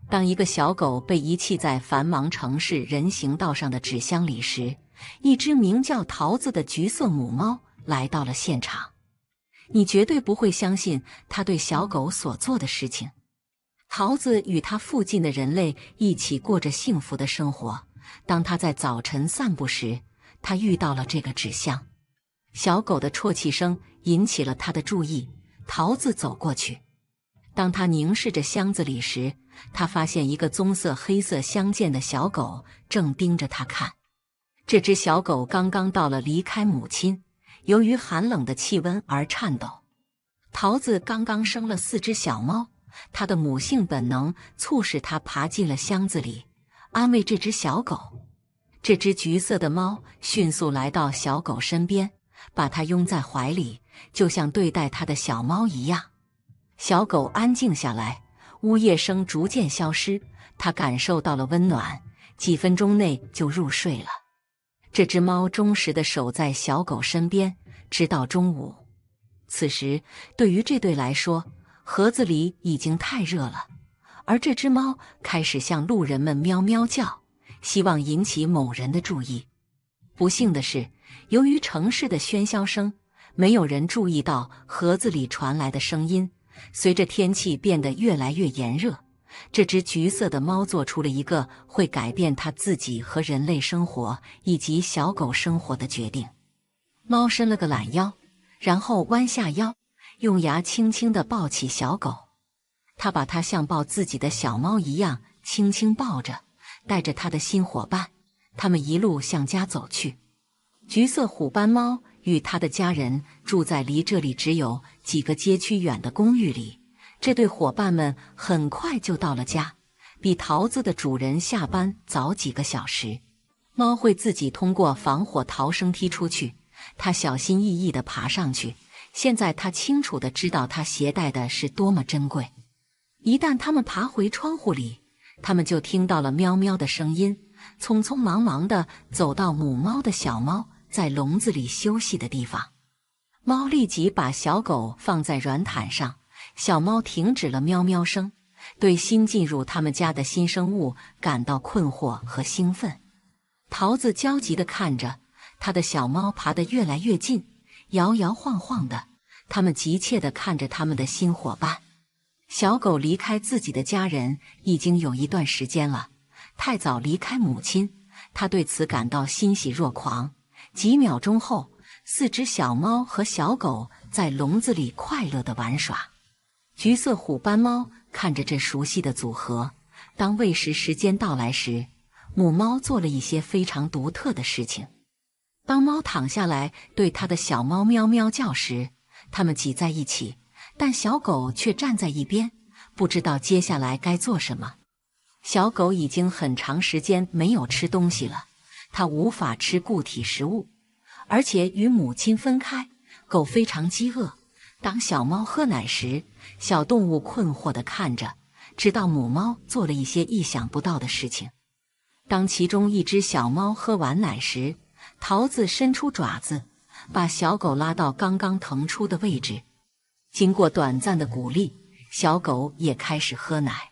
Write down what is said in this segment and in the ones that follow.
当一个小狗被遗弃在繁忙城市人行道上的纸箱里时，一只名叫桃子的橘色母猫来到了现场。你绝对不会相信它对小狗所做的事情。桃子与它附近的人类一起过着幸福的生活。当它在早晨散步时，它遇到了这个纸箱。小狗的啜泣声引起了它的注意，桃子走过去。当它凝视着箱子里时，它发现一个棕色黑色相间的小狗正盯着它看。这只小狗刚刚到了离开母亲，由于寒冷的气温而颤抖。桃子刚刚生了4只小猫，它的母性本能促使它爬进了箱子里，安慰这只小狗。这只橘色的猫迅速来到小狗身边，把它拥在怀里，就像对待它的小猫一样。小狗安静下来，呜咽声逐渐消失，它感受到了温暖，几分钟内就入睡了。这只猫忠实地守在小狗身边，直到中午。此时，对于这对来说，盒子里已经太热了，而这只猫开始向路人们喵喵叫，希望引起某人的注意。不幸的是，由于城市的喧嚣声，没有人注意到盒子里传来的声音。随着天气变得越来越炎热，这只橘色的猫做出了一个会改变它自己和人类生活以及小狗生活的决定。猫伸了个懒腰，然后弯下腰，用牙轻轻地抱起小狗。它把它像抱自己的小猫一样轻轻抱着，带着它的新伙伴，他们一路向家走去。橘色虎斑猫与他的家人住在离这里只有几个街区远的公寓里。这对伙伴们很快就到了家，比桃子的主人下班早几个小时。猫会自己通过防火逃生梯出去，它小心翼翼地爬上去。现在它清楚地知道它携带的是多么珍贵。一旦它们爬回窗户里，它们就听到了喵喵的声音，匆匆忙忙地走到母猫的小猫在笼子里休息的地方。猫立即把小狗放在软毯上，小猫停止了喵喵声，对新进入他们家的新生物感到困惑和兴奋。桃子焦急地看着他的小猫爬得越来越近，摇摇晃晃的，他们急切地看着他们的新伙伴。小狗离开自己的家人已经有一段时间了，太早离开母亲，它对此感到欣喜若狂。几秒钟后，4只小猫和小狗在笼子里快乐地玩耍。橘色虎斑猫看着这熟悉的组合，当喂食时间到来时，母猫做了一些非常独特的事情。当猫躺下来对它的小猫喵喵叫时，它们挤在一起，但小狗却站在一边，不知道接下来该做什么。小狗已经很长时间没有吃东西了，它无法吃固体食物，而且与母亲分开，狗非常饥饿。当小猫喝奶时，小动物困惑地看着，直到母猫做了一些意想不到的事情。当其中一只小猫喝完奶时，桃子伸出爪子，把小狗拉到刚刚腾出的位置。经过短暂的鼓励，小狗也开始喝奶。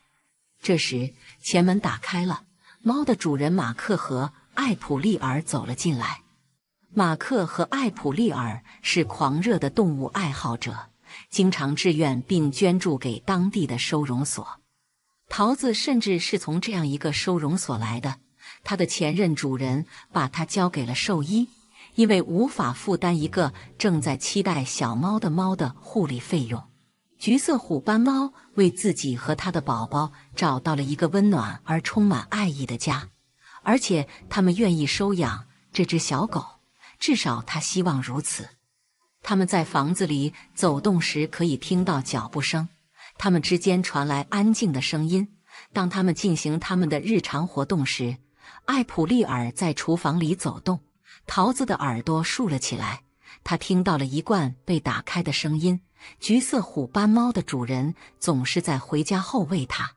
这时，前门打开了，猫的主人马克和艾普利尔走了进来。马克和艾普利尔是狂热的动物爱好者，经常志愿并捐助给当地的收容所。桃子甚至是从这样一个收容所来的，他的前任主人把他交给了兽医，因为无法负担一个正在期待小猫的护理费用。橘色虎斑猫为自己和他的宝宝找到了一个温暖而充满爱意的家，而且他们愿意收养这只小狗，至少他希望如此。他们在房子里走动时可以听到脚步声，他们之间传来安静的声音。当他们进行他们的日常活动时，艾普利尔在厨房里走动，桃子的耳朵竖了起来，他听到了一罐被打开的声音。橘色虎斑猫的主人总是在回家后喂它。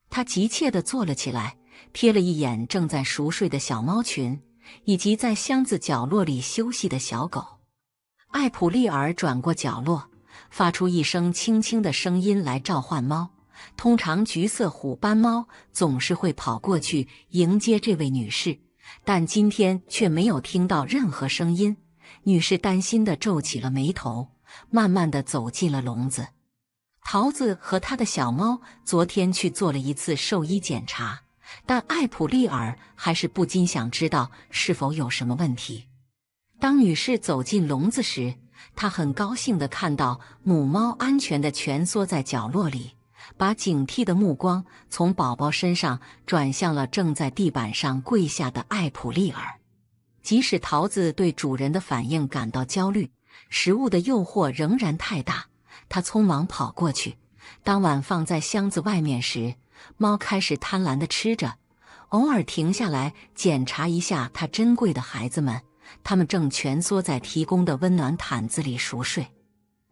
他急切地坐了起来，瞥了一眼正在熟睡的小猫群，以及在箱子角落里休息的小狗。艾普利尔转过角落，发出一声轻轻的声音来召唤猫。通常橘色虎斑猫总是会跑过去迎接这位女士，但今天却没有听到任何声音。女士担心地皱起了眉头，慢慢地走进了笼子。桃子和他的小猫昨天去做了一次兽医检查，但艾普利尔还是不禁想知道是否有什么问题。当女士走进笼子时，她很高兴地看到母猫安全地蜷缩在角落里，把警惕的目光从宝宝身上转向了正在地板上跪下的艾普利尔。即使桃子对主人的反应感到焦虑，食物的诱惑仍然太大，她匆忙跑过去。当碗放在箱子外面时，猫开始贪婪地吃着，偶尔停下来检查一下它珍贵的孩子们，他们正蜷缩在提供的温暖毯子里熟睡。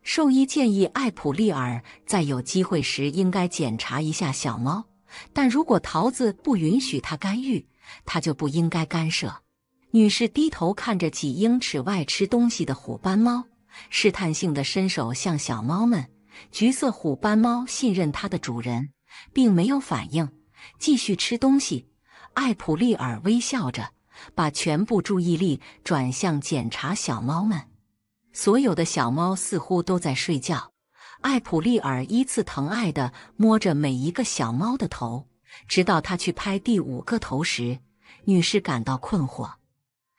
兽医建议艾普利尔在有机会时应该检查一下小猫，但如果桃子不允许他干预，他就不应该干涉。女士低头看着几英尺外吃东西的虎斑猫，试探性地伸手向小猫们。橘色虎斑猫信任它的主人，并没有反应，继续吃东西。艾普利尔微笑着，把全部注意力转向检查小猫们。所有的小猫似乎都在睡觉。艾普利尔依次疼爱地摸着每一个小猫的头，直到他去拍第5个头时，女士感到困惑。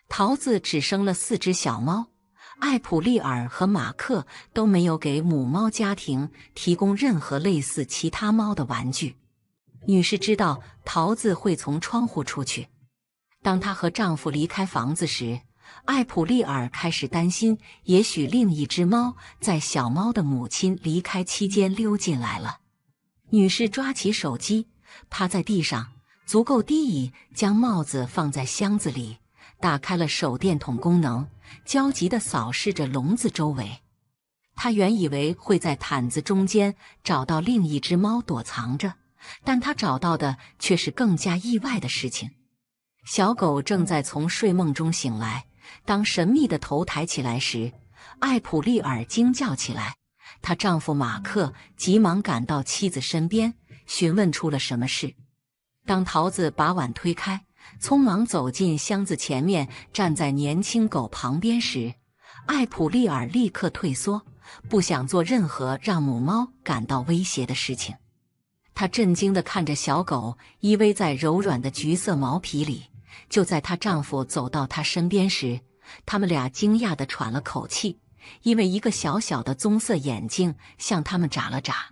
桃子只生了4只小猫，艾普利尔和马克都没有给母猫家庭提供任何类似其他猫的玩具。女士知道桃子会从窗户出去。当她和丈夫离开房子时，艾普利尔开始担心，也许另一只猫在小猫的母亲离开期间溜进来了。女士抓起手机，趴在地上，足够低倚，将帽子放在箱子里，打开了手电筒功能，焦急地扫视着笼子周围。她原以为会在毯子中间找到另一只猫躲藏着，但她找到的却是更加意外的事情。小狗正在从睡梦中醒来，当神秘的头抬起来时，艾普利尔惊叫起来。她丈夫马克急忙赶到妻子身边，询问出了什么事。当桃子把碗推开，匆忙走进箱子前面，站在年轻狗旁边时，艾普利尔立刻退缩，不想做任何让母猫感到威胁的事情。她震惊地看着小狗依偎在柔软的橘色毛皮里。就在她丈夫走到她身边时，他们俩惊讶地喘了口气，因为一个小小的棕色眼睛向他们眨了眨。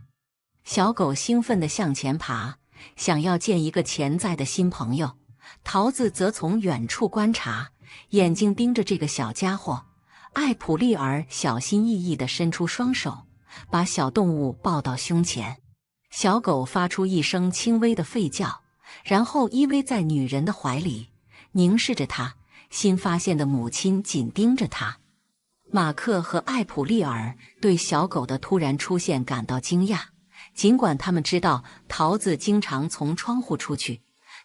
小狗兴奋地向前爬，想要见一个潜在的新朋友。桃子则从远处观察，眼睛盯着这个小家伙。艾普利尔小心翼翼地伸出双手，把小动物抱到胸前。小狗发出一声轻微的吠叫，然后依偎在女人的怀里，凝视着她。新发现的母亲紧盯着她。马克和艾普利尔对小狗的突然出现感到惊讶，尽管他们知道桃子经常从窗户出去，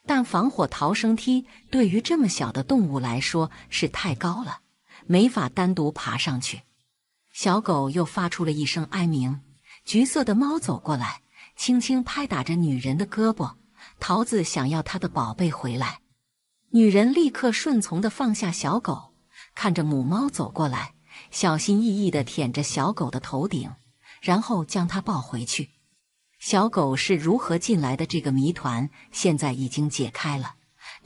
但防火逃生梯对于这么小的动物来说是太高了，没法单独爬上去。小狗又发出了一声哀鸣，橘色的猫走过来，轻轻拍打着女人的胳膊。桃子想要她的宝贝回来。女人立刻顺从地放下小狗，看着母猫走过来，小心翼翼地舔着小狗的头顶，然后将它抱回去。小狗是如何进来的这个谜团现在已经解开了，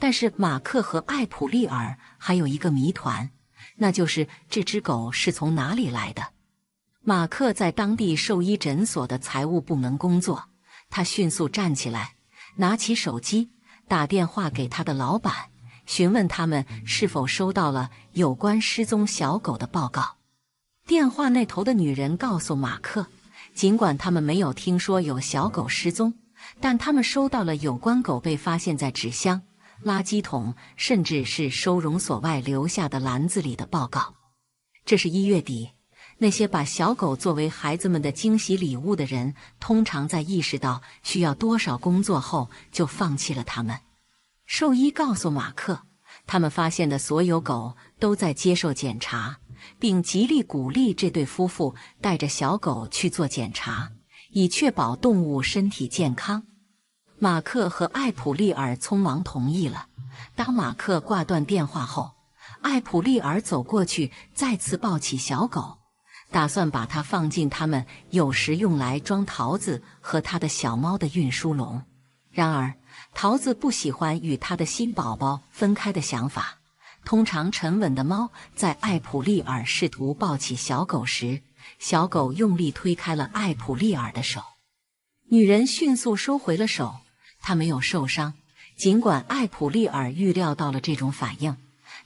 但是马克和艾普利尔还有一个谜团，那就是这只狗是从哪里来的。马克在当地兽医诊所的财务部门工作，他迅速站起来，拿起手机，打电话给他的老板，询问他们是否收到了有关失踪小狗的报告。电话那头的女人告诉马克，尽管他们没有听说有小狗失踪，但他们收到了有关狗被发现在纸箱、垃圾桶，甚至是收容所外留下的篮子里的报告。这是1月底，那些把小狗作为孩子们的惊喜礼物的人，通常在意识到需要多少工作后就放弃了它们。兽医告诉马克，他们发现的所有狗都在接受检查，并极力鼓励这对夫妇带着小狗去做检查，以确保动物身体健康。马克和艾普利尔匆忙同意了。当马克挂断电话后，艾普利尔走过去，再次抱起小狗，打算把它放进他们有时用来装桃子和他的小猫的运输笼。然而，桃子不喜欢与他的新宝宝分开的想法。通常沉稳的猫在艾普利尔试图抱起小狗时，小狗用力推开了艾普利尔的手。女人迅速收回了手，她没有受伤。尽管艾普利尔预料到了这种反应，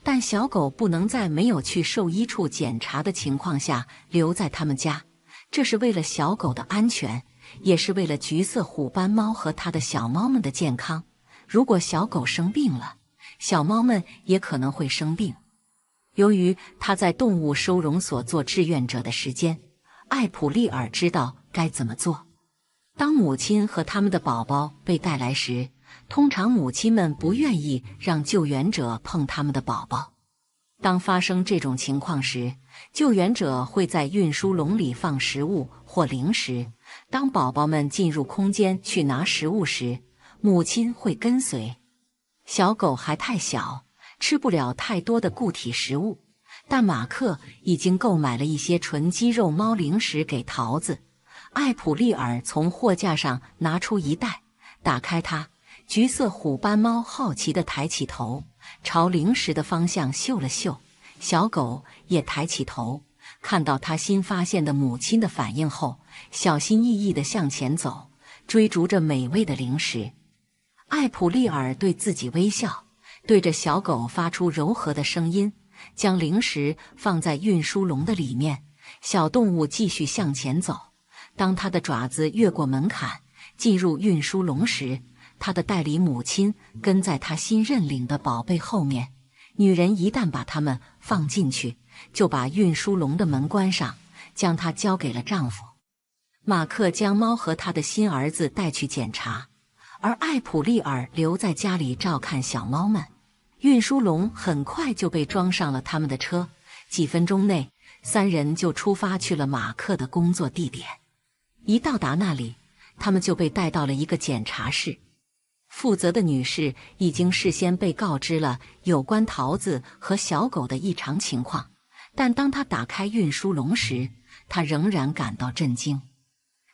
但小狗不能在没有去兽医处检查的情况下留在他们家，这是为了小狗的安全，也是为了橘色虎斑猫和它的小猫们的健康。如果小狗生病了，小猫们也可能会生病。由于他在动物收容所做志愿者的时间，艾普利尔知道该怎么做。当母亲和他们的宝宝被带来时，通常母亲们不愿意让救援者碰他们的宝宝。当发生这种情况时，救援者会在运输笼里放食物或零食。当宝宝们进入空间去拿食物时，母亲会跟随。小狗还太小，吃不了太多的固体食物，但马克已经购买了一些纯鸡肉猫零食给桃子。艾普利尔从货架上拿出一袋，打开它。橘色虎斑猫好奇地抬起头，朝零食的方向嗅了嗅。小狗也抬起头，看到它新发现的母亲的反应后，小心翼翼地向前走，追逐着美味的零食。艾普利尔对自己微笑，对着小狗发出柔和的声音，将零食放在运输笼的里面。小动物继续向前走。当它的爪子越过门槛，进入运输笼时，他的代理母亲跟在他新认领的宝贝后面。女人一旦把它们放进去，就把运输笼的门关上，将它交给了丈夫。马克将猫和他的新儿子带去检查，而艾普利尔留在家里照看小猫们。运输笼很快就被装上了他们的车，几分钟内，三人就出发去了马克的工作地点。一到达那里，他们就被带到了一个检查室。负责的女士已经事先被告知了有关桃子和小狗的异常情况，但当她打开运输笼时，她仍然感到震惊。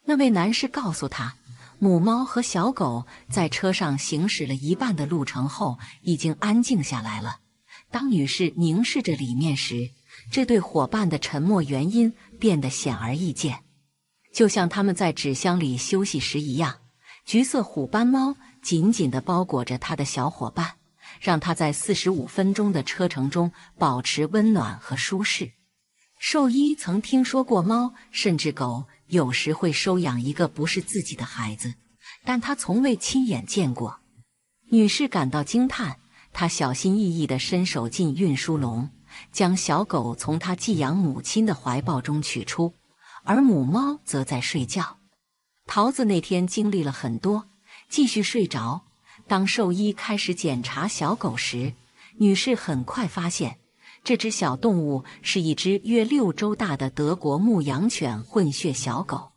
那位男士告诉她，母猫和小狗在车上行驶了一半的路程后已经安静下来了。当女士凝视着里面时，这对伙伴的沉默原因变得显而易见。就像他们在纸箱里休息时一样，橘色虎斑猫紧紧地包裹着他的小伙伴，让他在45分钟的车程中保持温暖和舒适。兽医曾听说过猫甚至狗有时会收养一个不是自己的孩子，但他从未亲眼见过。女士感到惊叹，她小心翼翼地伸手进运输笼，将小狗从她寄养母亲的怀抱中取出，而母猫则在睡觉。桃子那天经历了很多，继续睡着。当兽医开始检查小狗时，女士很快发现，这只小动物是一只约6周大的德国牧羊犬混血小狗。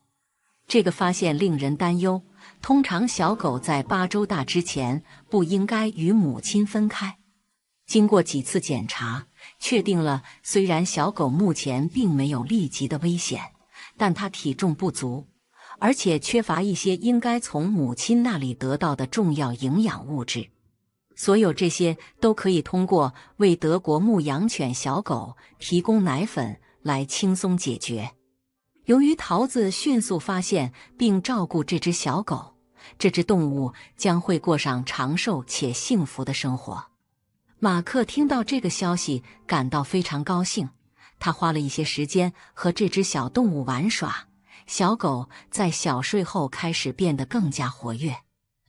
这个发现令人担忧，通常小狗在8周大之前不应该与母亲分开。经过几次检查，确定了虽然小狗目前并没有立即的危险，但它体重不足，而且缺乏一些应该从母亲那里得到的重要营养物质。所有这些都可以通过为德国牧羊犬小狗提供奶粉来轻松解决。由于桃子迅速发现并照顾这只小狗，这只动物将会过上长寿且幸福的生活。马克听到这个消息感到非常高兴，他花了一些时间和这只小动物玩耍。小狗在小睡后开始变得更加活跃。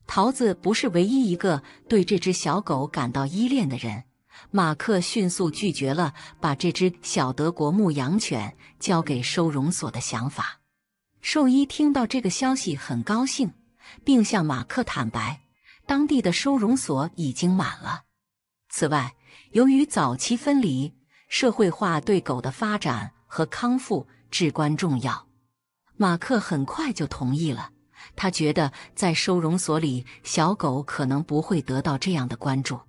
桃子不是唯一一个对这只小狗感到依恋的人。马克迅速拒绝了把这只小德国牧羊犬交给收容所的想法。兽医听到这个消息很高兴，并向马克坦白，当地的收容所已经满了。此外，由于早期分离，社会化对狗的发展和康复至关重要。马克很快就同意了，他觉得在收容所里，小狗可能不会得到这样的关注。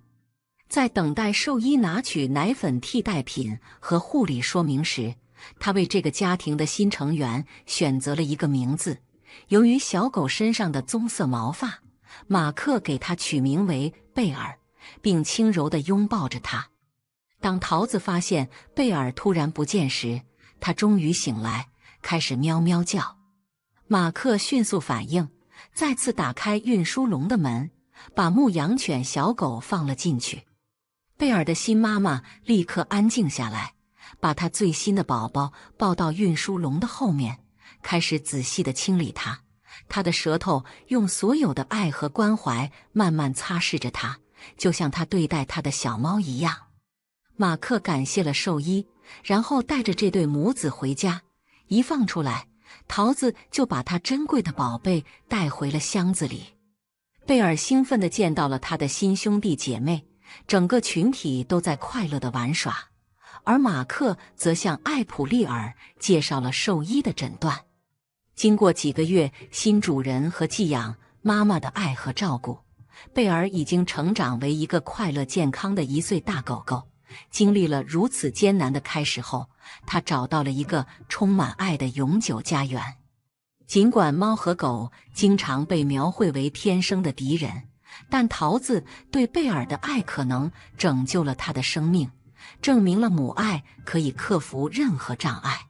在等待兽医拿取奶粉替代品和护理说明时，他为这个家庭的新成员选择了一个名字。由于小狗身上的棕色毛发，马克给它取名为贝尔，并轻柔地拥抱着它。当桃子发现贝尔突然不见时，它终于醒来，开始喵喵叫。马克迅速反应，再次打开运输笼的门，把牧羊犬小狗放了进去。贝尔的新妈妈立刻安静下来，把她最新的宝宝抱到运输笼的后面，开始仔细地清理它。她的舌头用所有的爱和关怀慢慢擦拭着它，就像她对待她的小猫一样。马克感谢了兽医，然后带着这对母子回家。一放出来，桃子就把他珍贵的宝贝带回了箱子里。贝尔兴奋地见到了他的新兄弟姐妹，整个群体都在快乐地玩耍，而马克则向艾普利尔介绍了兽医的诊断。经过几个月新主人和寄养妈妈的爱和照顾，贝尔已经成长为一个快乐健康的1岁大狗狗。经历了如此艰难的开始后，他找到了一个充满爱的永久家园。尽管猫和狗经常被描绘为天生的敌人，但桃子对贝尔的爱可能拯救了他的生命，证明了母爱可以克服任何障碍。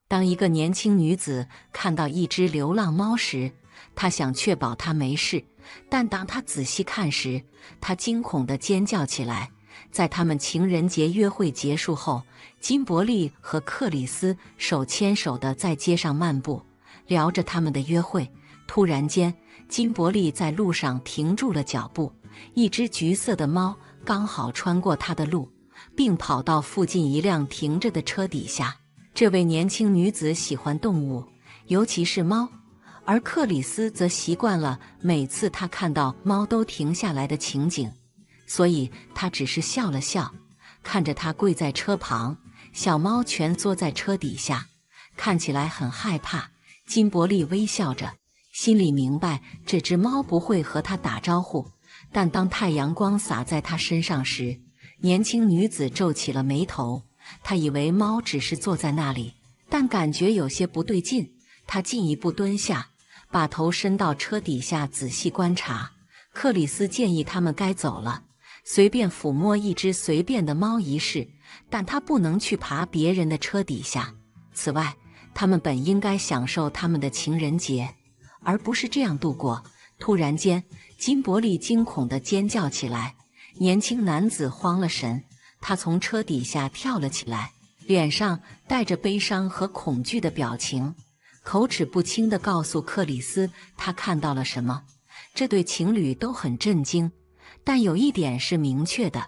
当一个年轻女子看到一只流浪猫时，她想确保它没事，但当她仔细看时，她惊恐地尖叫起来。在他们情人节约会结束后，金伯利和克里斯手牵手地在街上漫步，聊着他们的约会。突然间，金伯利在路上停住了脚步，一只橘色的猫刚好穿过他的路，并跑到附近一辆停着的车底下。这位年轻女子喜欢动物，尤其是猫，而克里斯则习惯了每次他看到猫都停下来的情景，所以他只是笑了笑，看着他跪在车旁，小猫蜷缩在车底下，看起来很害怕。金伯利微笑着，心里明白这只猫不会和他打招呼，但当太阳光洒在他身上时，年轻女子皱起了眉头。他以为猫只是坐在那里，但感觉有些不对劲。他进一步蹲下，把头伸到车底下仔细观察。克里斯建议他们该走了，随便抚摸一只随便的猫一试，但他不能去爬别人的车底下。此外，他们本应该享受他们的情人节，而不是这样度过。突然间，金伯利惊恐地尖叫起来，年轻男子慌了神。他从车底下跳了起来，脸上带着悲伤和恐惧的表情，口齿不清地告诉克里斯他看到了什么。这对情侣都很震惊，但有一点是明确的，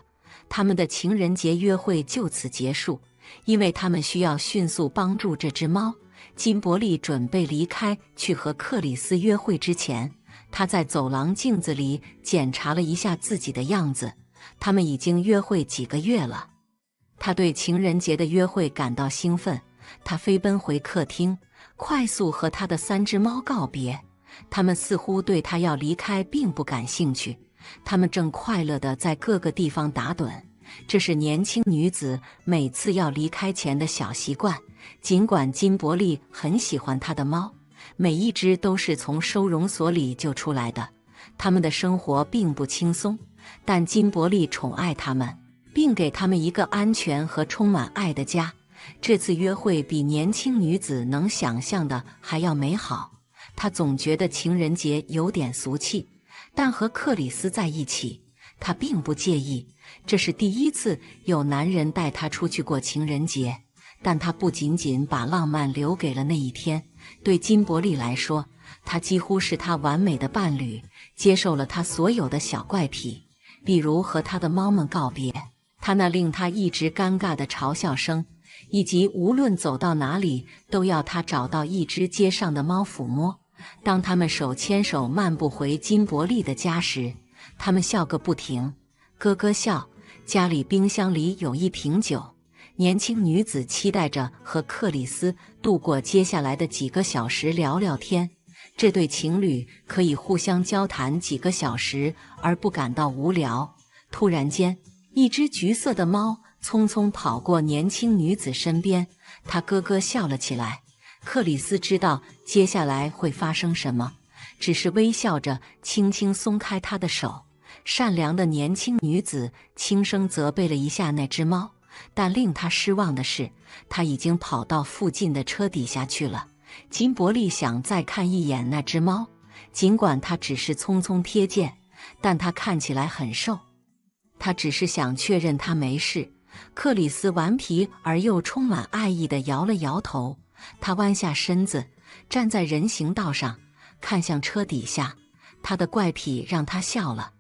他们的情人节约会就此结束，因为他们需要迅速帮助这只猫。金伯利准备离开去和克里斯约会之前，他在走廊镜子里检查了一下自己的样子。他们已经约会几个月了，他对情人节的约会感到兴奋。他飞奔回客厅，快速和他的3只猫告别。他们似乎对他要离开并不感兴趣，他们正快乐地在各个地方打盹。这是年轻女子每次要离开前的小习惯。尽管金伯利很喜欢他的猫，每一只都是从收容所里救出来的，他们的生活并不轻松。但金伯利宠爱他们，并给他们一个安全和充满爱的家。这次约会比年轻女子能想象的还要美好。她总觉得情人节有点俗气，但和克里斯在一起，她并不介意。这是第一次有男人带她出去过情人节，但她不仅仅把浪漫留给了那一天。对金伯利来说，他几乎是他完美的伴侣，接受了他所有的小怪癖。比如和他的猫们告别，他那令他一直尴尬的嘲笑声，以及无论走到哪里都要他找到一只街上的猫抚摸。当他们手牵手漫步回金伯利的家时，他们笑个不停，咯咯笑。家里冰箱里有一瓶酒，年轻女子期待着和克里斯度过接下来的几个小时聊聊天。这对情侣可以互相交谈几个小时而不感到无聊。突然间，一只橘色的猫匆匆跑过年轻女子身边，它咯咯笑了起来。克里斯知道接下来会发生什么，只是微笑着轻轻松开她的手。善良的年轻女子轻声责备了一下那只猫，但令她失望的是，它已经跑到附近的车底下去了。金伯利想再看一眼那只猫，尽管它只是匆匆瞥见，但它看起来很瘦。他只是想确认它没事。克里斯顽皮而又充满爱意地摇了摇头，他弯下身子，站在人行道上，看向车底下。他的怪癖让他笑了，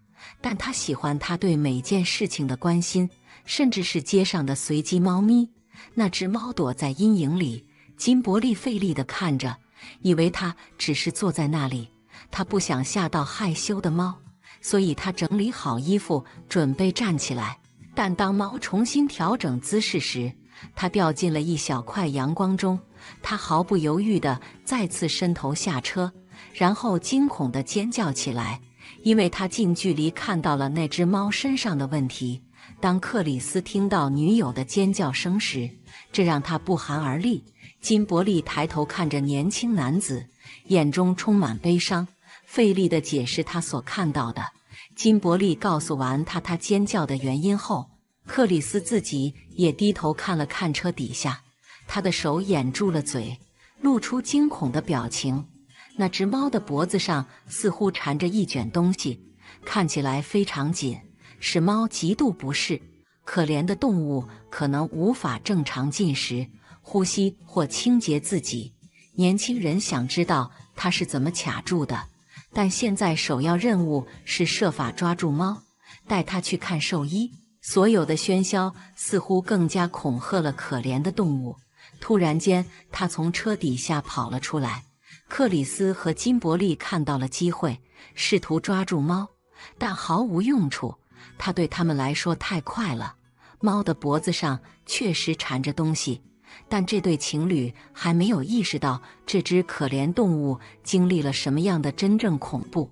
但他喜欢他对每件事情的关心，甚至是街上的随机猫咪。那只猫躲在阴影里，金伯利费力地看着，以为它只是坐在那里。他不想吓到害羞的猫，所以他整理好衣服准备站起来。但当猫重新调整姿势时，它掉进了一小块阳光中。它毫不犹豫地再次伸头下车，然后惊恐地尖叫起来，因为他近距离看到了那只猫身上的问题。当克里斯听到女友的尖叫声时，这让他不寒而栗。金伯利抬头看着年轻男子，眼中充满悲伤，费力地解释他所看到的。金伯利告诉完他尖叫的原因后，克里斯自己也低头看了看车底下，他的手掩住了嘴，露出惊恐的表情。那只猫的脖子上似乎缠着一卷东西，看起来非常紧，使猫极度不适。可怜的动物可能无法正常进食、呼吸或清洁自己。年轻人想知道它是怎么卡住的，但现在首要任务是设法抓住猫，带它去看兽医。所有的喧嚣似乎更加恐吓了可怜的动物。突然间，它从车底下跑了出来。克里斯和金伯利看到了机会，试图抓住猫，但毫无用处。它对他们来说太快了。猫的脖子上确实缠着东西，但这对情侣还没有意识到这只可怜动物经历了什么样的真正恐怖。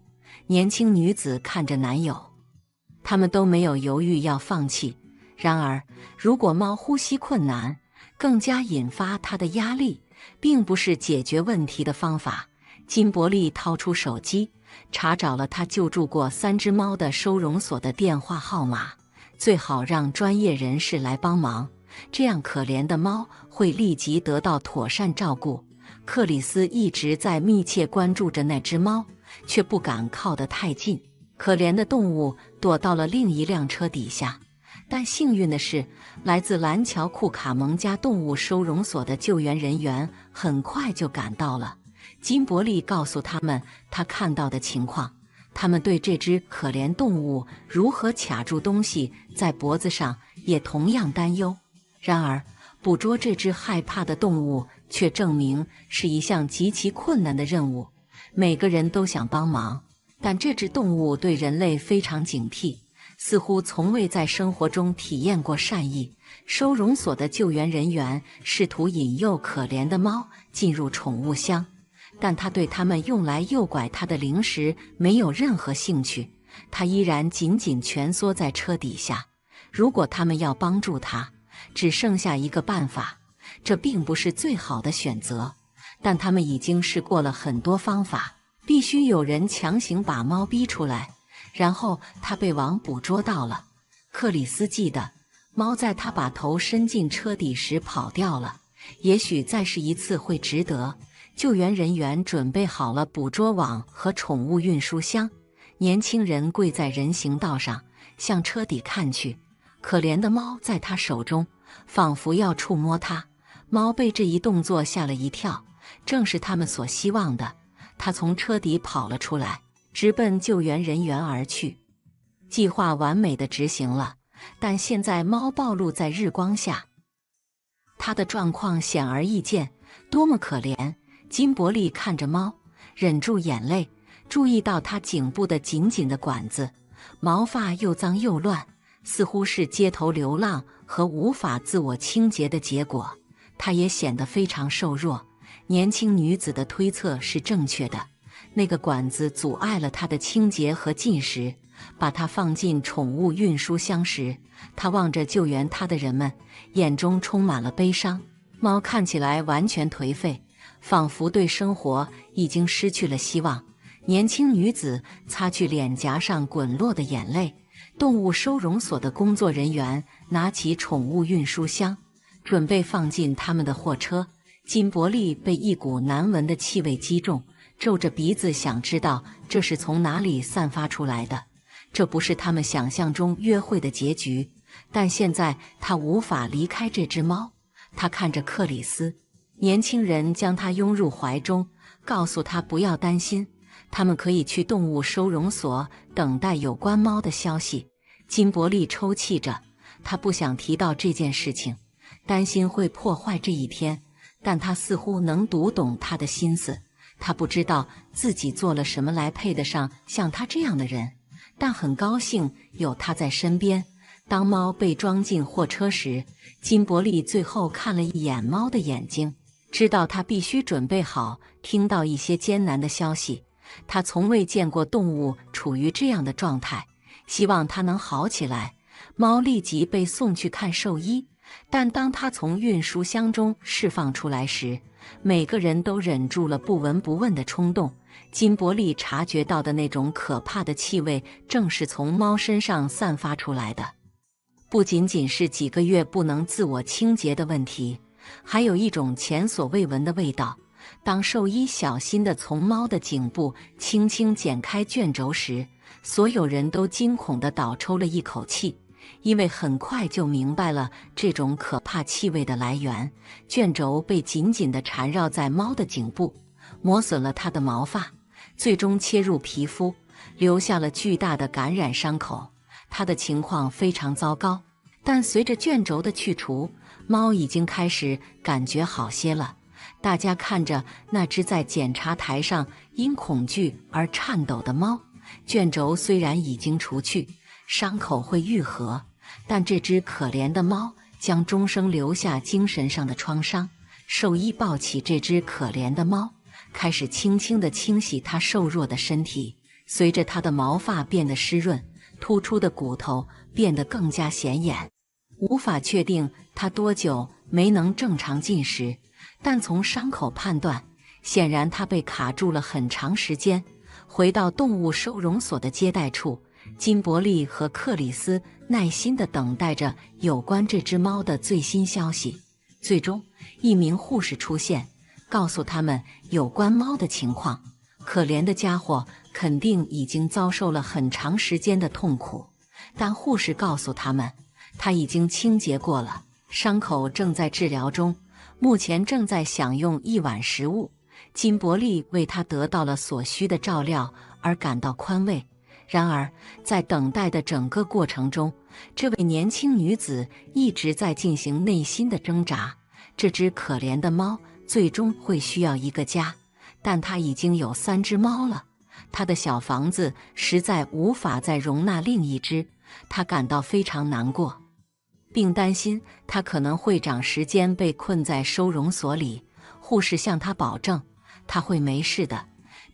年轻女子看着男友，他们都没有犹豫要放弃。然而，如果猫呼吸困难，更加引发它的压力，并不是解决问题的方法。金伯利掏出手机，查找了他救助过3只猫的收容所的电话号码，最好让专业人士来帮忙，这样可怜的猫会立即得到妥善照顾。克里斯一直在密切关注着那只猫，却不敢靠得太近。可怜的动物躲到了另一辆车底下，但幸运的是，来自蓝乔库卡蒙加动物收容所的救援人员很快就赶到了。金伯利告诉他们他看到的情况，他们对这只可怜动物如何卡住东西在脖子上也同样担忧。然而，捕捉这只害怕的动物却证明是一项极其困难的任务。每个人都想帮忙，但这只动物对人类非常警惕，似乎从未在生活中体验过善意。收容所的救援人员试图引诱可怜的猫进入宠物箱，但它对他们用来诱拐它的零食没有任何兴趣。它依然紧紧蜷缩在车底下。如果他们要帮助它，只剩下一个办法。这并不是最好的选择，但他们已经试过了很多方法。必须有人强行把猫逼出来，然后它被网捕捉到了。克里斯记得，猫在他把头伸进车底时跑掉了。也许再试一次会值得。救援人员准备好了捕捉网和宠物运输箱。年轻人跪在人行道上，向车底看去。可怜的猫在他手中，仿佛要触摸它。猫被这一动作吓了一跳，正是他们所希望的。它从车底跑了出来，直奔救援人员而去。计划完美地执行了，但现在猫暴露在日光下。他的状况显而易见，多么可怜！金伯利看着猫，忍住眼泪，注意到他颈部的紧紧的管子，毛发又脏又乱，似乎是街头流浪和无法自我清洁的结果。他也显得非常瘦弱。年轻女子的推测是正确的，那个管子阻碍了她的清洁和进食。把她放进宠物运输箱时，她望着救援她的人们，眼中充满了悲伤。猫看起来完全颓废，仿佛对生活已经失去了希望。年轻女子擦去脸颊上滚落的眼泪。动物收容所的工作人员拿起宠物运输箱，准备放进他们的货车。金伯利被一股难闻的气味击中，皱着鼻子想知道这是从哪里散发出来的。这不是他们想象中约会的结局，但现在他无法离开这只猫。他看着克里斯，年轻人将他拥入怀中，告诉他不要担心，他们可以去动物收容所等待有关猫的消息。金伯利抽泣着，他不想提到这件事情，担心会破坏这一天，但他似乎能读懂他的心思。他不知道自己做了什么来配得上像他这样的人，但很高兴有他在身边。当猫被装进货车时，金伯利最后看了一眼猫的眼睛，知道他必须准备好听到一些艰难的消息。他从未见过动物处于这样的状态，希望它能好起来。猫立即被送去看兽医，但当它从运输箱中释放出来时，每个人都忍住了不闻不问的冲动。金伯利察觉到的那种可怕的气味，正是从猫身上散发出来的。不仅仅是几个月不能自我清洁的问题，还有一种前所未闻的味道。当兽医小心地从猫的颈部轻轻剪开卷轴时，所有人都惊恐地倒抽了一口气，因为很快就明白了这种可怕气味的来源。卷轴被紧紧地缠绕在猫的颈部，磨损了它的毛发，最终切入皮肤，留下了巨大的感染伤口。它的情况非常糟糕，但随着卷轴的去除，猫已经开始感觉好些了。大家看着那只在检查台上因恐惧而颤抖的猫，卷轴虽然已经除去，伤口会愈合，但这只可怜的猫将终生留下精神上的创伤。兽医抱起这只可怜的猫，开始轻轻地清洗它瘦弱的身体。随着它的毛发变得湿润，突出的骨头变得更加显眼。无法确定它多久没能正常进食，但从伤口判断，显然它被卡住了很长时间。回到动物收容所的接待处，金伯利和克里斯耐心地等待着有关这只猫的最新消息。最终，一名护士出现，告诉他们有关猫的情况。可怜的家伙肯定已经遭受了很长时间的痛苦，但护士告诉他们，他已经清洁过了，伤口正在治疗中，目前正在享用一碗食物。金伯利为他得到了所需的照料而感到宽慰。然而，在等待的整个过程中，这位年轻女子一直在进行内心的挣扎。这只可怜的猫最终会需要一个家，但它已经有3只猫了，它的小房子实在无法再容纳另一只。它感到非常难过，并担心它可能会长时间被困在收容所里。护士向他保证，他会没事的，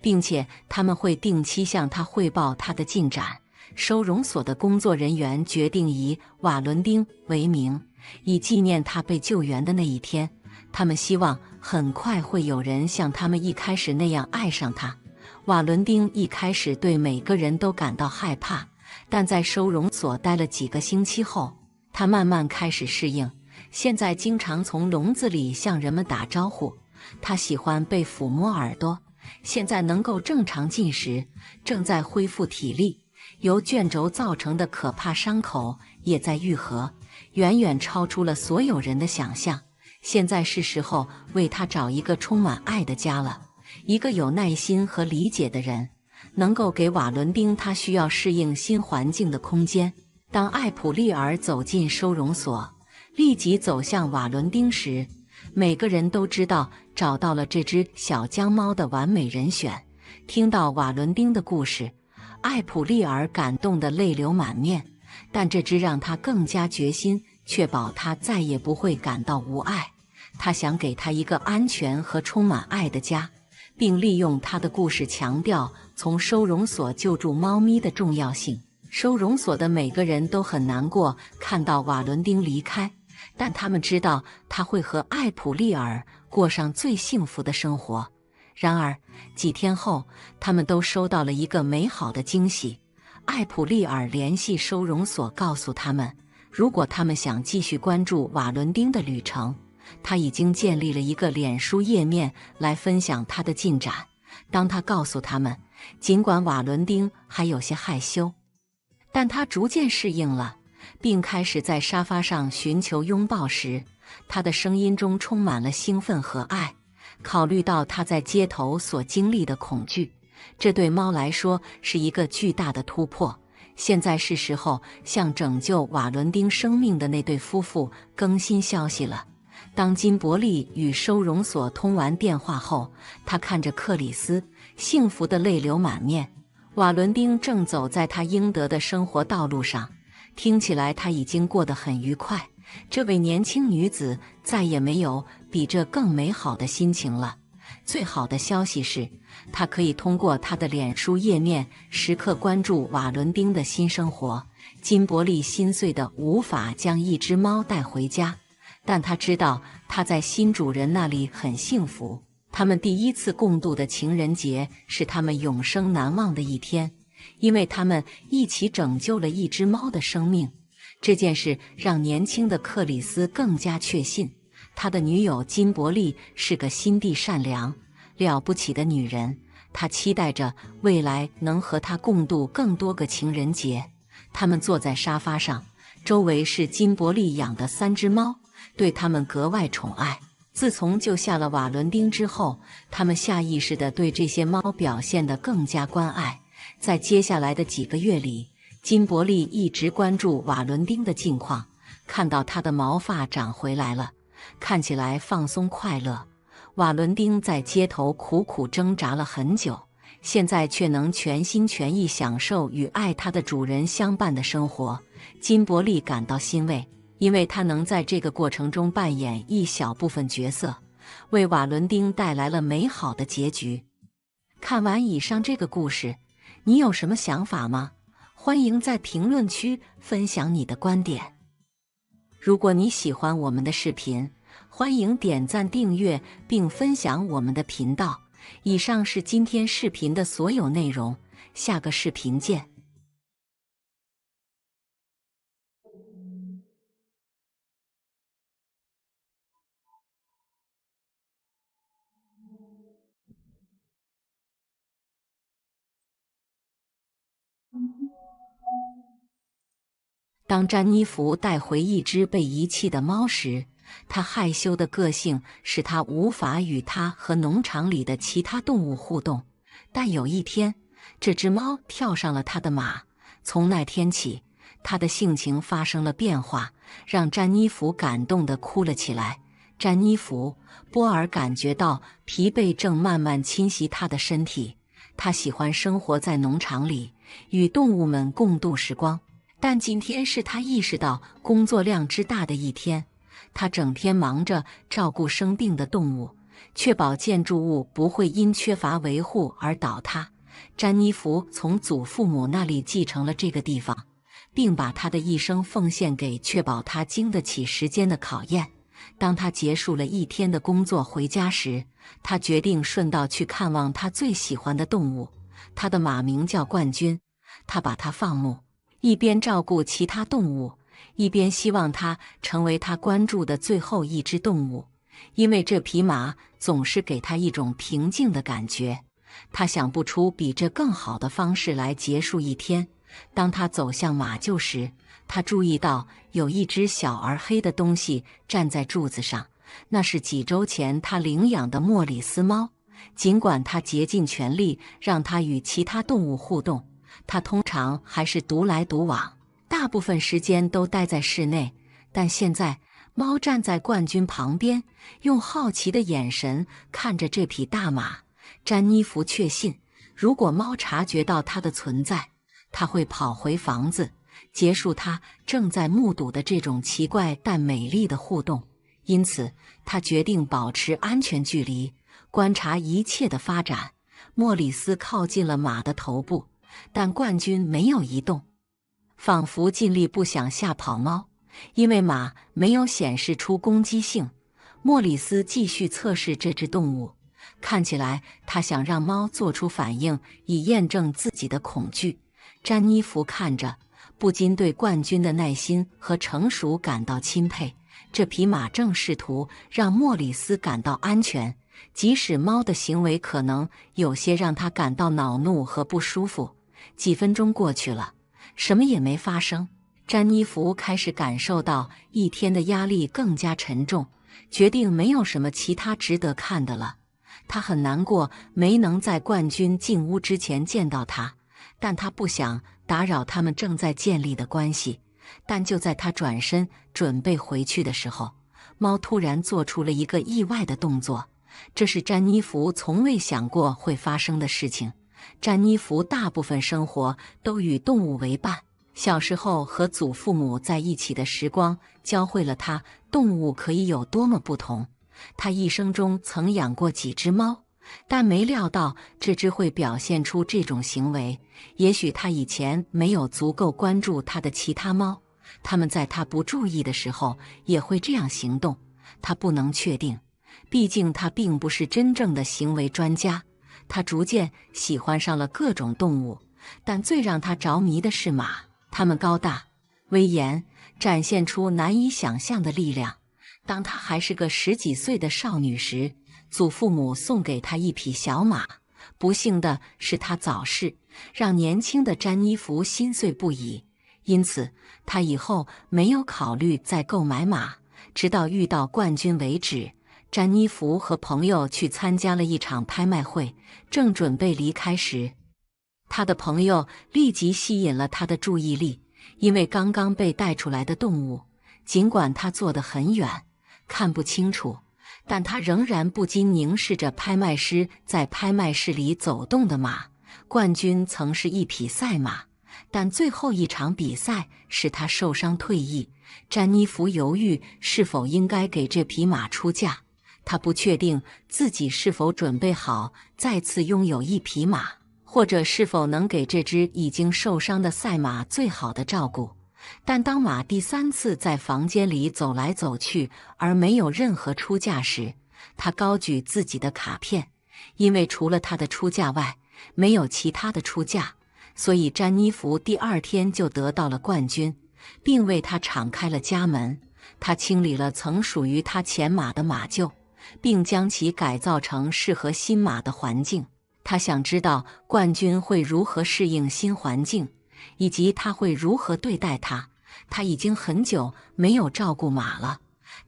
并且他们会定期向他汇报他的进展。收容所的工作人员决定以瓦伦丁为名，以纪念他被救援的那一天。他们希望很快会有人像他们一开始那样爱上他。瓦伦丁一开始对每个人都感到害怕，但在收容所待了几个星期后，他慢慢开始适应。现在经常从笼子里向人们打招呼，他喜欢被抚摸耳朵，现在能够正常进食，正在恢复体力。由卷轴造成的可怕伤口也在愈合，远远超出了所有人的想象。现在是时候为他找一个充满爱的家了，一个有耐心和理解的人，能够给瓦伦丁他需要适应新环境的空间。当艾普利尔走进收容所，立即走向瓦伦丁时，每个人都知道找到了这只小僵猫的完美人选。听到瓦伦丁的故事，艾普利尔感动得泪流满面，但这只让他更加决心确保他再也不会感到无爱。他想给他一个安全和充满爱的家，并利用他的故事强调从收容所救助猫咪的重要性。收容所的每个人都很难过看到瓦伦丁离开，但他们知道他会和艾普利尔过上最幸福的生活。然而几天后，他们都收到了一个美好的惊喜。艾普利尔联系收容所，告诉他们，如果他们想继续关注瓦伦丁的旅程，他已经建立了一个脸书页面来分享他的进展。当他告诉他们，尽管瓦伦丁还有些害羞，但他逐渐适应了，并开始在沙发上寻求拥抱时，他的声音中充满了兴奋和爱。考虑到他在街头所经历的恐惧，这对猫来说是一个巨大的突破。现在是时候向拯救瓦伦丁生命的那对夫妇更新消息了。当金伯利与收容所通完电话后，他看着克里斯，幸福的泪流满面。瓦伦丁正走在他应得的生活道路上，听起来他已经过得很愉快。这位年轻女子再也没有比这更美好的心情了。最好的消息是，她可以通过她的脸书页面时刻关注瓦伦丁的新生活。金伯利心碎得无法将一只猫带回家，但他知道他在新主人那里很幸福。他们第一次共度的情人节是他们永生难忘的一天，因为他们一起拯救了一只猫的生命。这件事让年轻的克里斯更加确信，他的女友金伯利是个心地善良、了不起的女人。他期待着未来能和她共度更多个情人节。他们坐在沙发上，周围是金伯利养的3只猫，对他们格外宠爱。自从救下了瓦伦丁之后，他们下意识地对这些猫表现得更加关爱。在接下来的几个月里，金伯利一直关注瓦伦丁的近况，看到他的毛发长回来了，看起来放松快乐。瓦伦丁在街头苦苦挣扎了很久，现在却能全心全意享受与爱他的主人相伴的生活。金伯利感到欣慰，因为他能在这个过程中扮演一小部分角色，为瓦伦丁带来了美好的结局。看完以上这个故事，你有什么想法吗？欢迎在评论区分享你的观点。如果你喜欢我们的视频，欢迎点赞、订阅并分享我们的频道。以上是今天视频的所有内容，下个视频见。当詹妮弗带回一只被遗弃的猫时，她害羞的个性使她无法与它和农场里的其他动物互动。但有一天，这只猫跳上了她的马，从那天起，她的性情发生了变化，让詹妮弗感动地哭了起来。詹妮弗·波尔感觉到疲惫正慢慢侵袭她的身体。她喜欢生活在农场里，与动物们共度时光。但今天是他意识到工作量之大的一天，他整天忙着照顾生病的动物，确保建筑物不会因缺乏维护而倒塌。詹妮弗从祖父母那里继承了这个地方，并把他的一生奉献给确保他经得起时间的考验。当他结束了一天的工作回家时，他决定顺道去看望他最喜欢的动物。他的马名叫冠军，他把它放牧，一边照顾其他动物，一边希望它成为他关注的最后一只动物，因为这匹马总是给他一种平静的感觉。他想不出比这更好的方式来结束一天。当他走向马厩时，他注意到有一只小而黑的东西站在柱子上，那是几周前他领养的莫里斯猫。尽管他竭尽全力让它与其他动物互动，它通常还是独来独往，大部分时间都待在室内。但现在，猫站在冠军旁边，用好奇的眼神看着这匹大马。詹妮弗确信，如果猫察觉到它的存在，它会跑回房子，结束它正在目睹的这种奇怪但美丽的互动。因此，他决定保持安全距离，观察一切的发展。莫里斯靠近了马的头部，但冠军没有移动，仿佛尽力不想吓跑猫。因为马没有显示出攻击性，莫里斯继续测试这只动物。看起来他想让猫做出反应，以验证自己的恐惧。詹妮弗看着，不禁对冠军的耐心和成熟感到钦佩。这匹马正试图让莫里斯感到安全，即使猫的行为可能有些让他感到恼怒和不舒服。几分钟过去了，什么也没发生。詹妮弗开始感受到一天的压力更加沉重，决定没有什么其他值得看的了。她很难过没能在冠军进屋之前见到他，但她不想打扰他们正在建立的关系。但就在他转身准备回去的时候，猫突然做出了一个意外的动作。这是詹妮弗从未想过会发生的事情。詹妮弗大部分生活都与动物为伴，小时候和祖父母在一起的时光教会了他动物可以有多么不同。他一生中曾养过几只猫，但没料到这只会表现出这种行为。也许他以前没有足够关注他的其他猫，它们在他不注意的时候也会这样行动。他不能确定，毕竟他并不是真正的行为专家。他逐渐喜欢上了各种动物，但最让他着迷的是马。它们高大、威严，展现出难以想象的力量。当她还是个10几岁的少女时，祖父母送给她一匹小马。不幸的是，她早逝，让年轻的詹妮弗心碎不已。因此，她以后没有考虑再购买马，直到遇到冠军为止。詹妮弗和朋友去参加了一场拍卖会，正准备离开时，他的朋友立即吸引了他的注意力。因为刚刚被带出来的动物，尽管他坐得很远，看不清楚，但他仍然不禁凝视着拍卖师在拍卖室里走动的马。冠军曾是一匹赛马，但最后一场比赛使他受伤退役。詹妮弗犹豫是否应该给这匹马出价，他不确定自己是否准备好再次拥有一匹马，或者是否能给这只已经受伤的赛马最好的照顾。但当马第3次在房间里走来走去而没有任何出价时，他高举自己的卡片，因为除了他的出价外，没有其他的出价，所以詹妮弗第2天就得到了冠军，并为他敞开了家门。他清理了曾属于他前马的马厩，并将其改造成适合新马的环境。他想知道冠军会如何适应新环境，以及他会如何对待他。他已经很久没有照顾马了，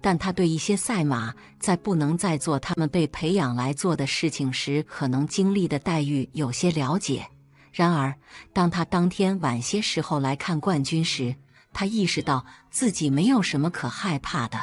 但他对一些赛马在不能再做他们被培养来做的事情时可能经历的待遇有些了解。然而，当他当天晚些时候来看冠军时，他意识到自己没有什么可害怕的。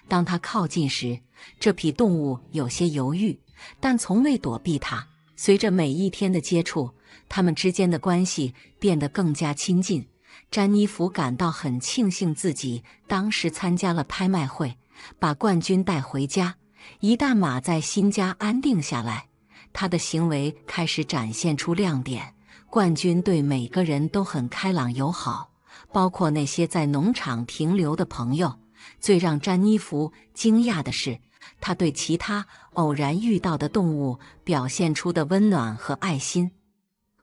当他靠近时，这匹动物有些犹豫，但从未躲避他。随着每一天的接触，他们之间的关系变得更加亲近。詹妮弗感到很庆幸自己当时参加了拍卖会，把冠军带回家。一旦马在新家安定下来，他的行为开始展现出亮点。冠军对每个人都很开朗友好，包括那些在农场停留的朋友。最让詹妮弗惊讶的是，他对其他偶然遇到的动物表现出的温暖和爱心。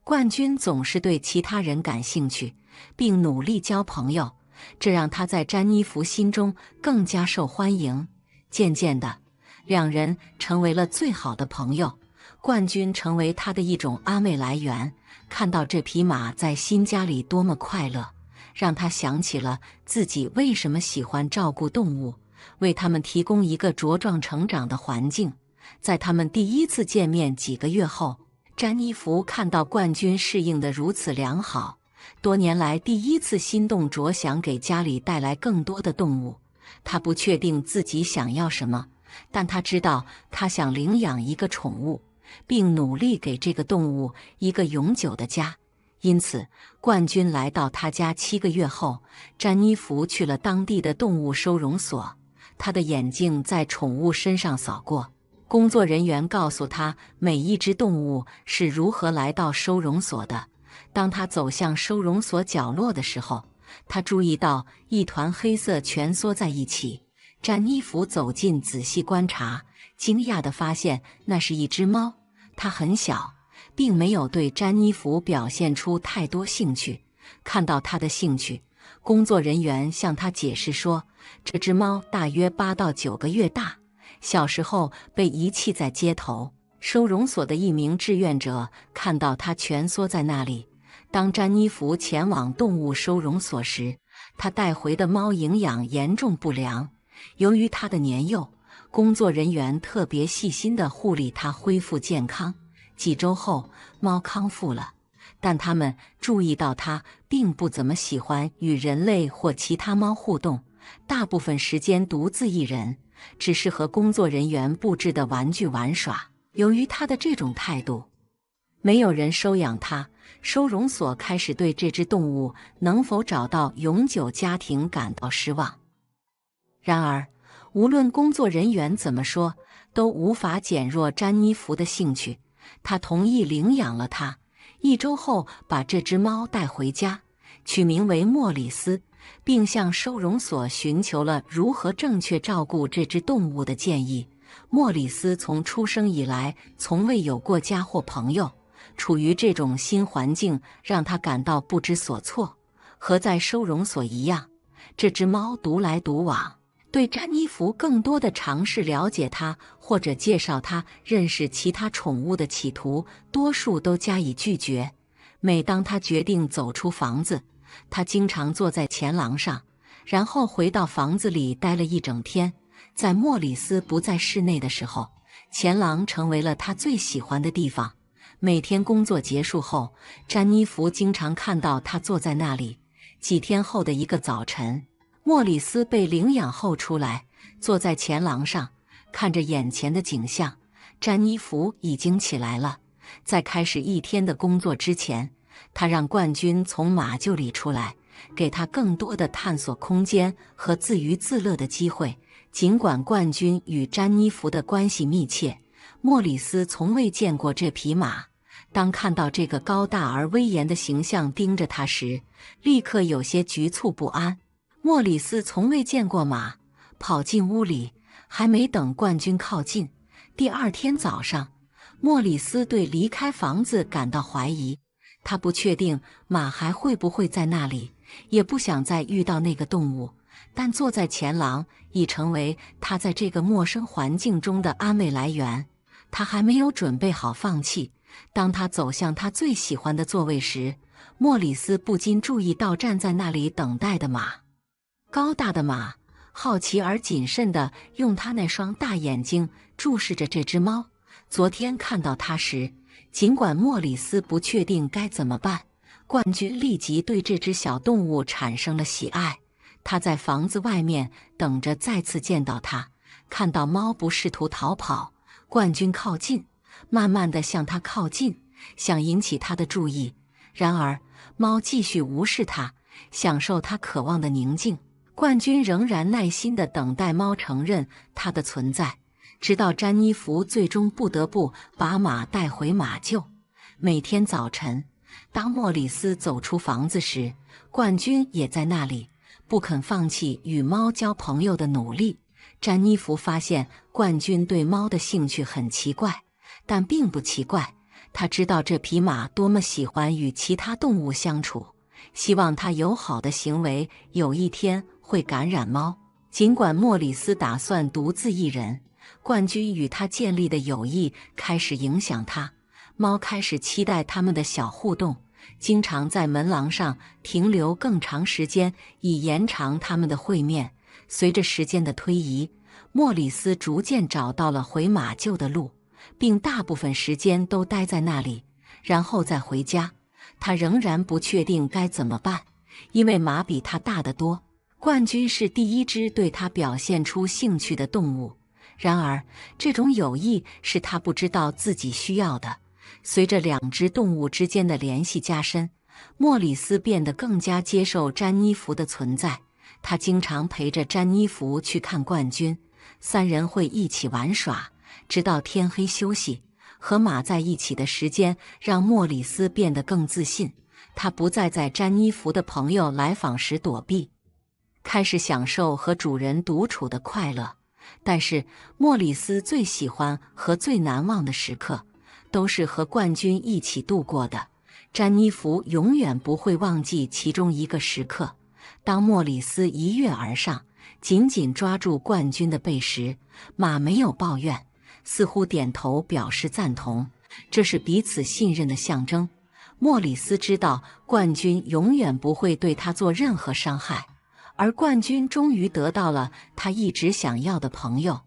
冠军总是对其他人感兴趣，并努力交朋友，这让他在詹妮弗心中更加受欢迎。渐渐的，两人成为了最好的朋友。冠军成为他的一种安慰来源，看到这匹马在新家里多么快乐，让他想起了自己为什么喜欢照顾动物，为他们提供一个茁壮成长的环境。在他们第1次见面几个月后，詹妮弗看到冠军适应得如此良好，多年来第1次心动着想给家里带来更多的动物。他不确定自己想要什么，但他知道他想领养一个宠物，并努力给这个动物一个永久的家。因此，冠军来到他家7个月后，詹妮弗去了当地的动物收容所。他的眼睛在宠物身上扫过，工作人员告诉他每一只动物是如何来到收容所的。当他走向收容所角落的时候，他注意到一团黑色蜷缩在一起。詹妮弗走近仔细观察，惊讶地发现那是一只猫。它很小，并没有对詹妮弗表现出太多兴趣。看到他的兴趣，工作人员向他解释说，这只猫大约8到9个月大，小时候被遗弃在街头。收容所的一名志愿者看到它蜷缩在那里。当詹妮弗前往动物收容所时，他带回的猫营养严重不良。由于它的年幼，工作人员特别细心地护理它恢复健康。几周后，猫康复了，但他们注意到它并不怎么喜欢与人类或其他猫互动，大部分时间独自一人，只是和工作人员布置的玩具玩耍。由于它的这种态度，没有人收养它。收容所开始对这只动物能否找到永久家庭感到失望。然而，无论工作人员怎么说，都无法减弱詹妮弗的兴趣。他同意领养了它。1周后，把这只猫带回家，取名为莫里斯，并向收容所寻求了如何正确照顾这只动物的建议。莫里斯从出生以来从未有过家或朋友，处于这种新环境让他感到不知所措。和在收容所一样，这只猫独来独往。对詹妮弗更多的尝试了解它或者介绍它认识其他宠物的企图，多数都加以拒绝。每当他决定走出房子，他经常坐在前廊上，然后回到房子里待了一整天。在莫里斯不在室内的时候，前廊成为了他最喜欢的地方。每天工作结束后，詹妮弗经常看到他坐在那里。几天后的一个早晨，莫里斯被领养后出来，坐在前廊上，看着眼前的景象。詹妮弗已经起来了，在开始一天的工作之前，他让冠军从马厩里出来，给他更多的探索空间和自娱自乐的机会。尽管冠军与詹妮弗的关系密切，莫里斯从未见过这匹马。当看到这个高大而威严的形象盯着他时，立刻有些局促不安。莫里斯从未见过马，跑进屋里，还没等冠军靠近。第2天早上，莫里斯对离开房子感到怀疑。他不确定马还会不会在那里，也不想再遇到那个动物。但坐在前廊已成为他在这个陌生环境中的安慰来源。他还没有准备好放弃。当他走向他最喜欢的座位时，莫里斯不禁注意到站在那里等待的马。高大的马好奇而谨慎地用他那双大眼睛注视着这只猫。昨天看到它时，尽管莫里斯不确定该怎么办，冠军立即对这只小动物产生了喜爱。他在房子外面等着再次见到它。看到猫不试图逃跑，冠军靠近，慢慢地向它靠近，想引起它的注意。然而，猫继续无视它，享受它渴望的宁静。冠军仍然耐心地等待猫承认它的存在，直到詹妮弗最终不得不把马带回马厩。每天早晨，当莫里斯走出房子时，冠军也在那里，不肯放弃与猫交朋友的努力。詹妮弗发现冠军对猫的兴趣很奇怪，但并不奇怪。他知道这匹马多么喜欢与其他动物相处，希望它友好的行为有一天会感染猫。尽管莫里斯打算独自一人，冠军与他建立的友谊开始影响他。猫开始期待他们的小互动，经常在门廊上停留更长时间，以延长他们的会面。随着时间的推移，莫里斯逐渐找到了回马厩的路，并大部分时间都待在那里，然后再回家。他仍然不确定该怎么办，因为马比他大得多。冠军是第一只对他表现出兴趣的动物，然而这种友谊是他不知道自己需要的。随着两只动物之间的联系加深，莫里斯变得更加接受詹妮弗的存在。他经常陪着詹妮弗去看冠军，三人会一起玩耍，直到天黑休息。和马在一起的时间让莫里斯变得更自信，他不再在詹妮弗的朋友来访时躲避，开始享受和主人独处的快乐。但是莫里斯最喜欢和最难忘的时刻，都是和冠军一起度过的。詹妮弗永远不会忘记其中一个时刻，当莫里斯一跃而上，紧紧抓住冠军的背时，马没有抱怨，似乎点头表示赞同，这是彼此信任的象征。莫里斯知道冠军永远不会对他做任何伤害，而冠军终于得到了他一直想要的朋友。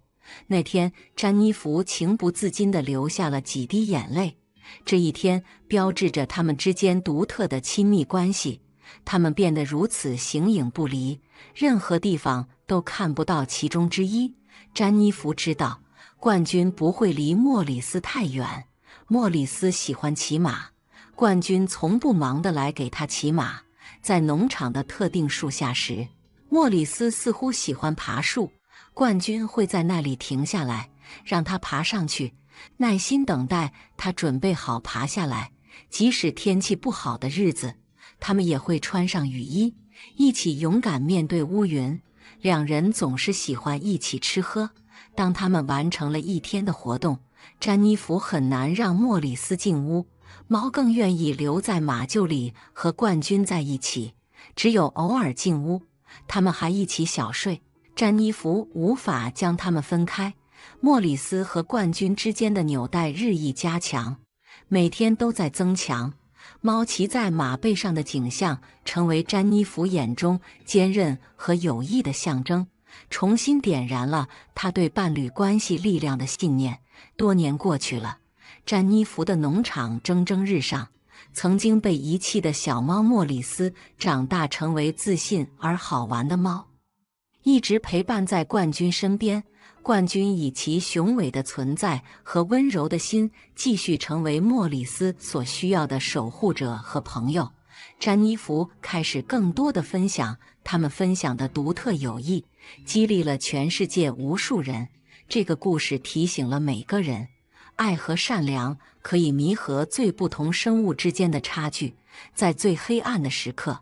那天，詹妮弗情不自禁地流下了几滴眼泪。这一天标志着他们之间独特的亲密关系，他们变得如此形影不离，任何地方都看不到其中之一。詹妮弗知道，冠军不会离莫里斯太远。莫里斯喜欢骑马，冠军从不忙得来给他骑马。在农场的特定树下时，莫里斯似乎喜欢爬树，冠军会在那里停下来，让他爬上去，耐心等待他准备好爬下来。即使天气不好的日子，他们也会穿上雨衣，一起勇敢面对乌云。两人总是喜欢一起吃喝。当他们完成了一天的活动，詹妮弗很难让莫里斯进屋，猫更愿意留在马厩里和冠军在一起，只有偶尔进屋。他们还一起小睡，詹妮弗无法将他们分开。莫里斯和冠军之间的纽带日益加强，每天都在增强。猫骑在马背上的景象成为詹妮弗眼中坚韧和友谊的象征，重新点燃了他对伴侣关系力量的信念。多年过去了，詹妮弗的农场蒸蒸日上，曾经被遗弃的小猫莫里斯长大成为自信而好玩的猫，一直陪伴在冠军身边。冠军以其雄伟的存在和温柔的心，继续成为莫里斯所需要的守护者和朋友。詹妮弗开始更多的分享他们分享的独特友谊，激励了全世界无数人。这个故事提醒了每个人，爱和善良可以弥合最不同生物之间的差距。在最黑暗的时刻，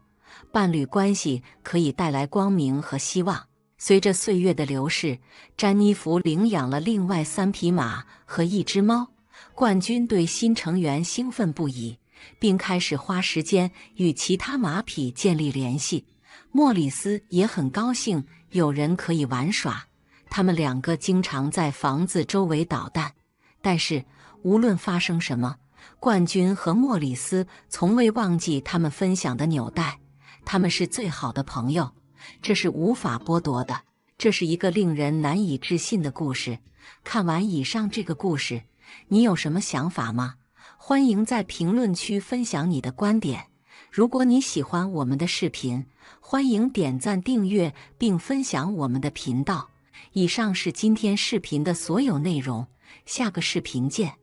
伴侣关系可以带来光明和希望。随着岁月的流逝，詹妮弗领养了另外3匹马和1只猫。冠军对新成员兴奋不已，并开始花时间与其他马匹建立联系。莫里斯也很高兴有人可以玩耍，他们2个经常在房子周围捣蛋。但是无论发生什么，冠军和莫里斯从未忘记他们分享的纽带，他们是最好的朋友，这是无法剥夺的。这是一个令人难以置信的故事。看完以上这个故事，你有什么想法吗？欢迎在评论区分享你的观点。如果你喜欢我们的视频，欢迎点赞、订阅并分享我们的频道。以上是今天视频的所有内容，下个视频见。